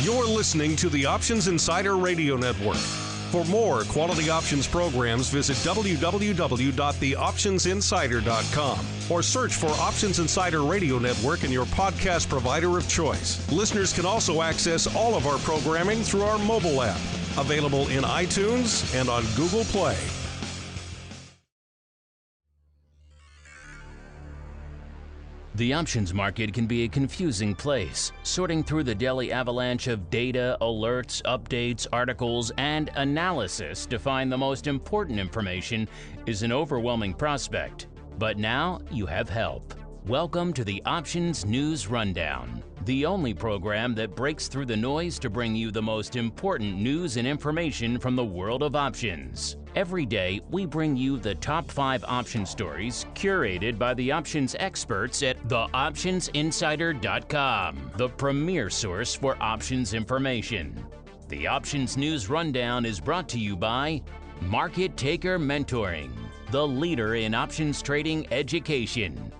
You're listening to the Options Insider Radio Network. For more quality options programs, visit www.theoptionsinsider.com or search for Options Insider Radio Network in your podcast provider of choice. Listeners can also access all of our programming through our mobile app, available in iTunes and on Google Play. The options market can be a confusing place. Sorting through the daily avalanche of data, alerts, updates, articles, and analysis to find the most important information is an overwhelming prospect. But now you have help. Welcome to the Options News Rundown, the only program that breaks through the noise to bring you the most important news and information from the world of options. Every day, we bring you the top 5 option stories curated by the options experts at theoptionsinsider.com, the premier source for options information. The Options News Rundown is brought to you by Market Taker Mentoring, the leader in options trading education.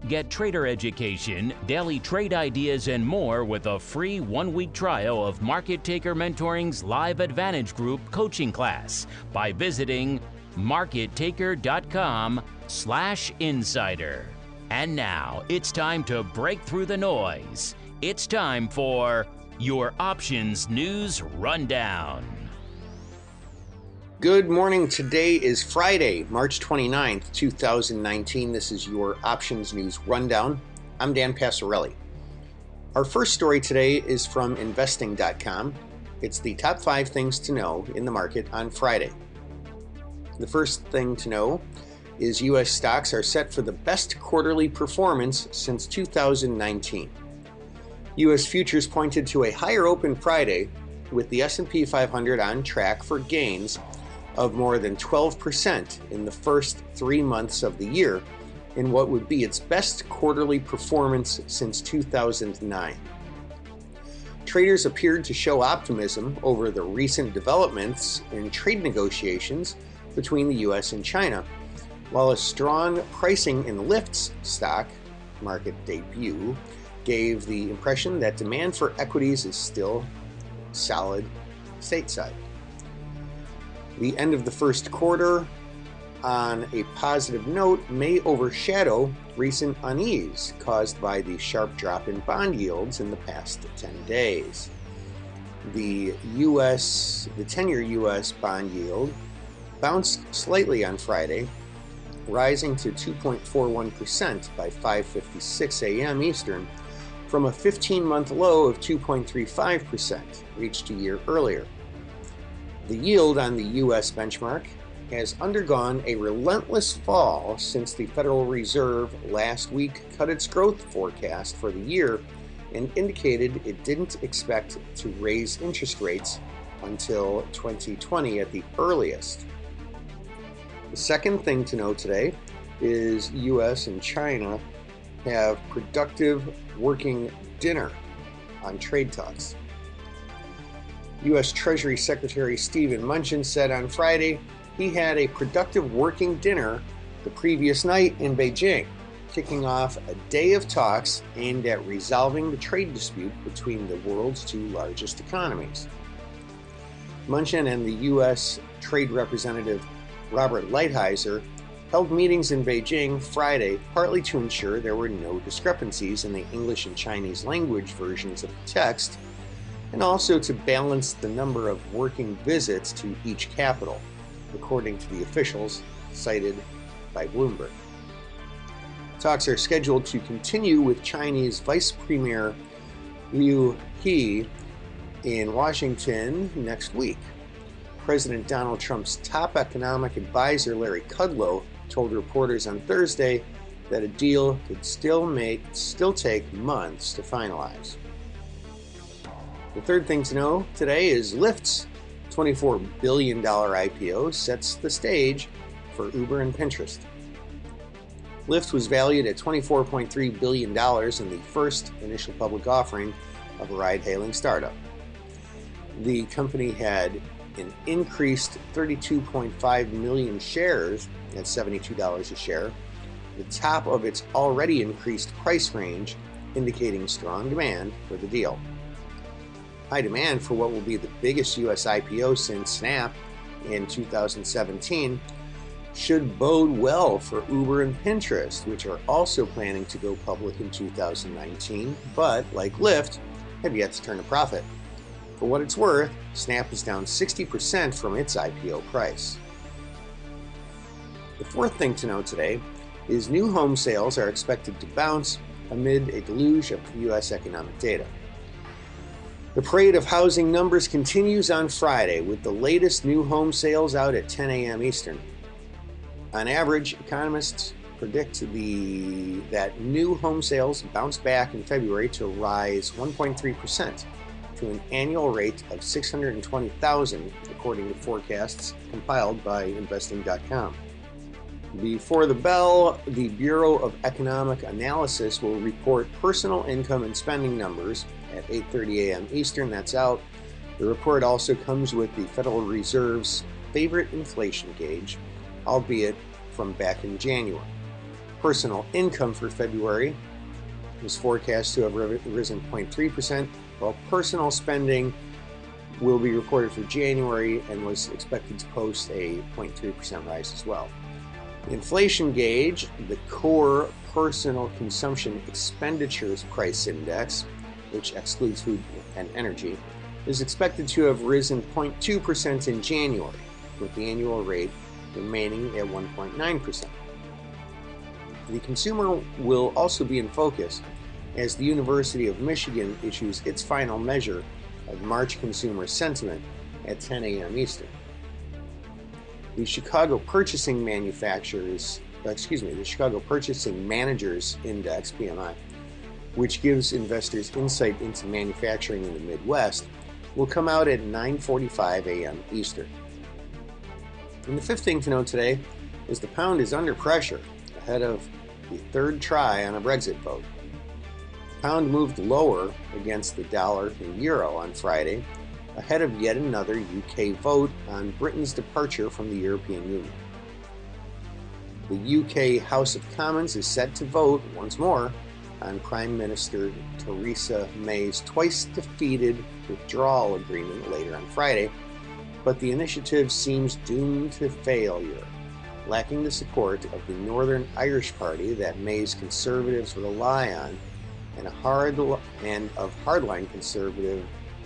Get trader education, daily trade ideas, and more with a free 1-week trial of Market Taker Mentoring's Live Advantage Group coaching class by visiting markettaker.com/insider. And now it's time to break through the noise. It's time for your Options News Rundown. Good morning. Today is Friday, March 29th, 2019. This is your Options News Rundown. I'm Dan Passarelli. Our first story today is from investing.com. It's the top 5 things to know in the market on Friday. The first thing to know is U.S. stocks are set for the best quarterly performance since 2019. U.S. futures pointed to a higher open Friday, with the S&P 500 on track for gains of more than 12% in the first 3 months of the year, in what would be its best quarterly performance since 2009. Traders appeared to show optimism over the recent developments in trade negotiations between the U.S. and China, while a strong pricing in Lyft's stock market debut gave the impression that demand for equities is still solid stateside. The end of the first quarter, on a positive note, may overshadow recent unease caused by the sharp drop in bond yields in the past 10 days. The 10-year U.S. bond yield bounced slightly on Friday, rising to 2.41% by 5:56 a.m. Eastern, from a 15-month low of 2.35% reached a year earlier. The yield on the U.S. benchmark has undergone a relentless fall since the Federal Reserve last week cut its growth forecast for the year and indicated it didn't expect to raise interest rates until 2020 at the earliest. The second thing to know today is U.S. and China have productive working dinner on trade talks. U.S. Treasury Secretary Steven Mnuchin said on Friday he had a productive working dinner the previous night in Beijing, kicking off a day of talks aimed at resolving the trade dispute between the world's 2 largest economies. Mnuchin and the U.S. Trade Representative Robert Lighthizer held meetings in Beijing Friday, partly to ensure there were no discrepancies in the English and Chinese language versions of the text, and also to balance the number of working visits to each capital, according to the officials cited by Bloomberg. Talks are scheduled to continue with Chinese Vice Premier Liu He in Washington next week. President Donald Trump's top economic advisor, Larry Kudlow, told reporters on Thursday that a deal could still take months to finalize. The third thing to know today is Lyft's $24 billion IPO sets the stage for Uber and Pinterest. Lyft was valued at $24.3 billion in the first initial public offering of a ride-hailing startup. The company had an increased 32.5 million shares at $72 a share, the top of its already increased price range, indicating strong demand for the deal. high demand for what will be the biggest U.S. IPO since Snap in 2017 should bode well for Uber and Pinterest, which are also planning to go public in 2019, but like Lyft, have yet to turn a profit. For what it's worth, Snap is down 60% from its IPO price. The fourth thing to note today is new home sales are expected to bounce amid a deluge of U.S. economic data. The parade of housing numbers continues on Friday with the latest new home sales out at 10 a.m. Eastern. On average, economists predict that new home sales bounce back in February to rise 1.3% to an annual rate of 620,000, according to forecasts compiled by Investing.com. Before the bell, the Bureau of Economic Analysis will report personal income and spending numbers at 8:30 a.m. Eastern. That's out. The report also comes with the Federal Reserve's favorite inflation gauge, albeit from back in January. Personal income for February is forecast to have risen 0.3%, while personal spending will be reported for January and was expected to post a 0.3% rise as well. The inflation gauge, the core personal consumption expenditures price index, which excludes food and energy, is expected to have risen 0.2% in January, with the annual rate remaining at 1.9%. The consumer will also be in focus as the University of Michigan issues its final measure of March consumer sentiment at 10 a.m. Eastern. The Chicago Purchasing Managers Index, PMI, which gives investors insight into manufacturing in the Midwest, will come out at 9:45 a.m. Eastern. And the fifth thing to note today is the pound is under pressure ahead of the third try on a Brexit vote. The pound moved lower against the dollar and euro on Friday, ahead of yet another UK vote on Britain's departure from the European Union. The UK House of Commons is set to vote once more on Prime Minister Theresa May's twice-defeated withdrawal agreement later on Friday, but the initiative seems doomed to failure, lacking the support of the Northern Irish Party that May's Conservatives rely on, and of hardline Conservative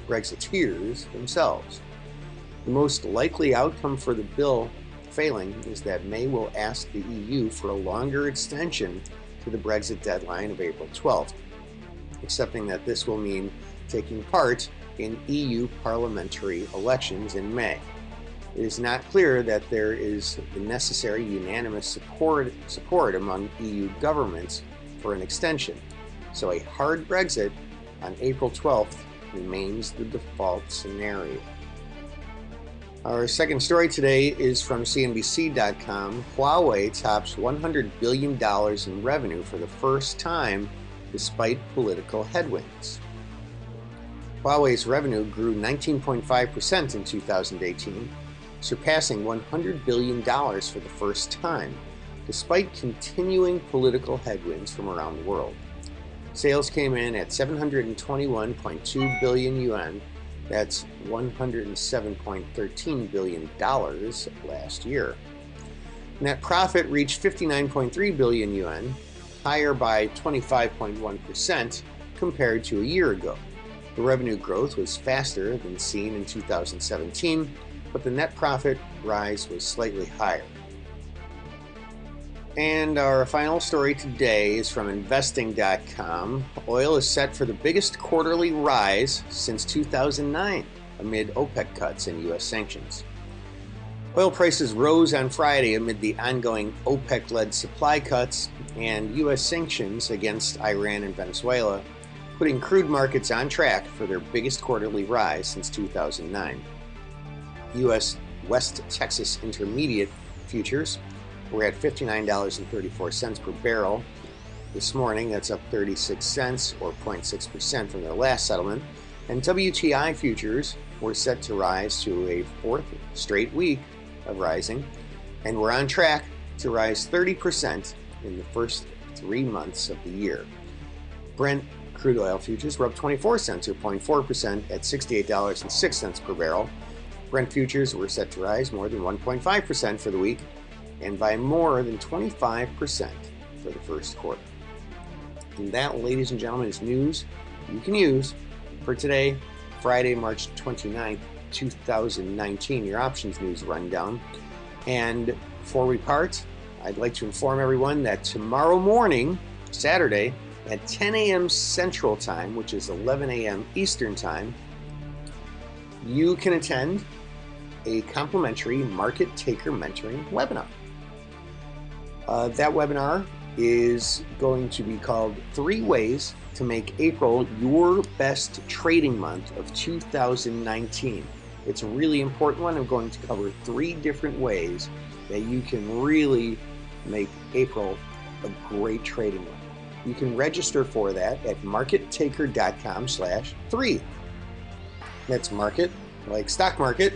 Brexiteers themselves. The most likely outcome for the bill failing is that May will ask the EU for a longer extension to the Brexit deadline of April 12th, accepting that this will mean taking part in EU parliamentary elections in May. It is not clear that there is the necessary unanimous support among EU governments for an extension, so a hard Brexit on April 12th remains the default scenario. Our second story today is from CNBC.com. Huawei tops $100 billion in revenue for the first time despite political headwinds. Huawei's revenue grew 19.5% in 2018, surpassing $100 billion for the first time, despite continuing political headwinds from around the world. Sales came in at 721.2 billion yuan, that's $107.13 billion last year. Net profit reached 59.3 billion yuan, higher by 25.1% compared to a year ago. The revenue growth was faster than seen in 2017, but the net profit rise was slightly higher. And our final story today is from Investing.com. Oil is set for the biggest quarterly rise since 2009 amid OPEC cuts and U.S. sanctions. Oil prices rose on Friday amid the ongoing OPEC-led supply cuts and U.S. sanctions against Iran and Venezuela, putting crude markets on track for their biggest quarterly rise since 2009. U.S. West Texas Intermediate futures were at $59.34 per barrel this morning. That's up 36 cents or 0.6% from their last settlement. And WTI futures were set to rise to a fourth straight week of rising, and we're on track to rise 30% in the first 3 months of the year. Brent Crude oil futures were up 24 cents or 0.4% at $68.06 per barrel. Brent futures were set to rise more than 1.5% for the week and by more than 25% for the first quarter. And that, ladies and gentlemen, is news you can use for today, Friday, March 29th, 2019, your options news rundown. And before we part, I'd like to inform everyone that tomorrow morning, Saturday, at 10 a.m. Central Time, which is 11 a.m. Eastern Time, you can attend a complimentary Market Taker Mentoring webinar. That webinar is going to be called 3 Ways to Make April Your Best Trading Month of 2019. It's a really important one. I'm going to cover 3 different ways that you can really make April a great trading month. You can register for that at markettaker.com/3. That's market, like stock market,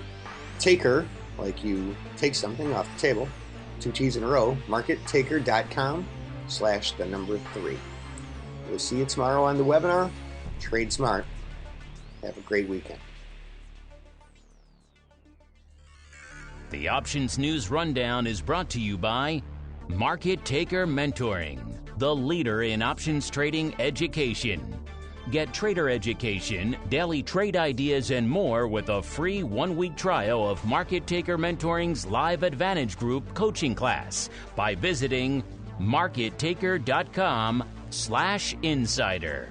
taker, like you take something off the table, 2 T's in a row, markettaker.com/3. We'll see you tomorrow on the webinar. Trade smart. Have a great weekend. The Options News Rundown is brought to you by Market Taker Mentoring, the leader in options trading education. Get trader education, daily trade ideas, and more with a free 1-week trial of Market Taker Mentoring's Live Advantage Group coaching class by visiting markettaker.com/insider.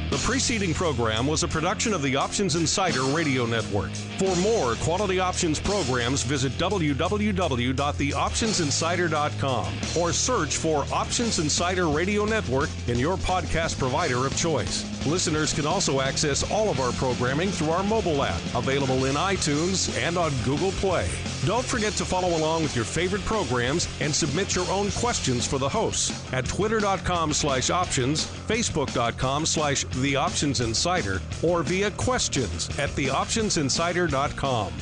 The preceding program was a production of the Options Insider Radio Network. For more quality options programs, visit www.theoptionsinsider.com or search for Options Insider Radio Network in your podcast provider of choice. Listeners can also access all of our programming through our mobile app, available in iTunes and on Google Play. Don't forget to follow along with your favorite programs and submit your own questions for the hosts at twitter.com/options, facebook.com/theoptionsinsider, or via questions@theoptionsinsider.com.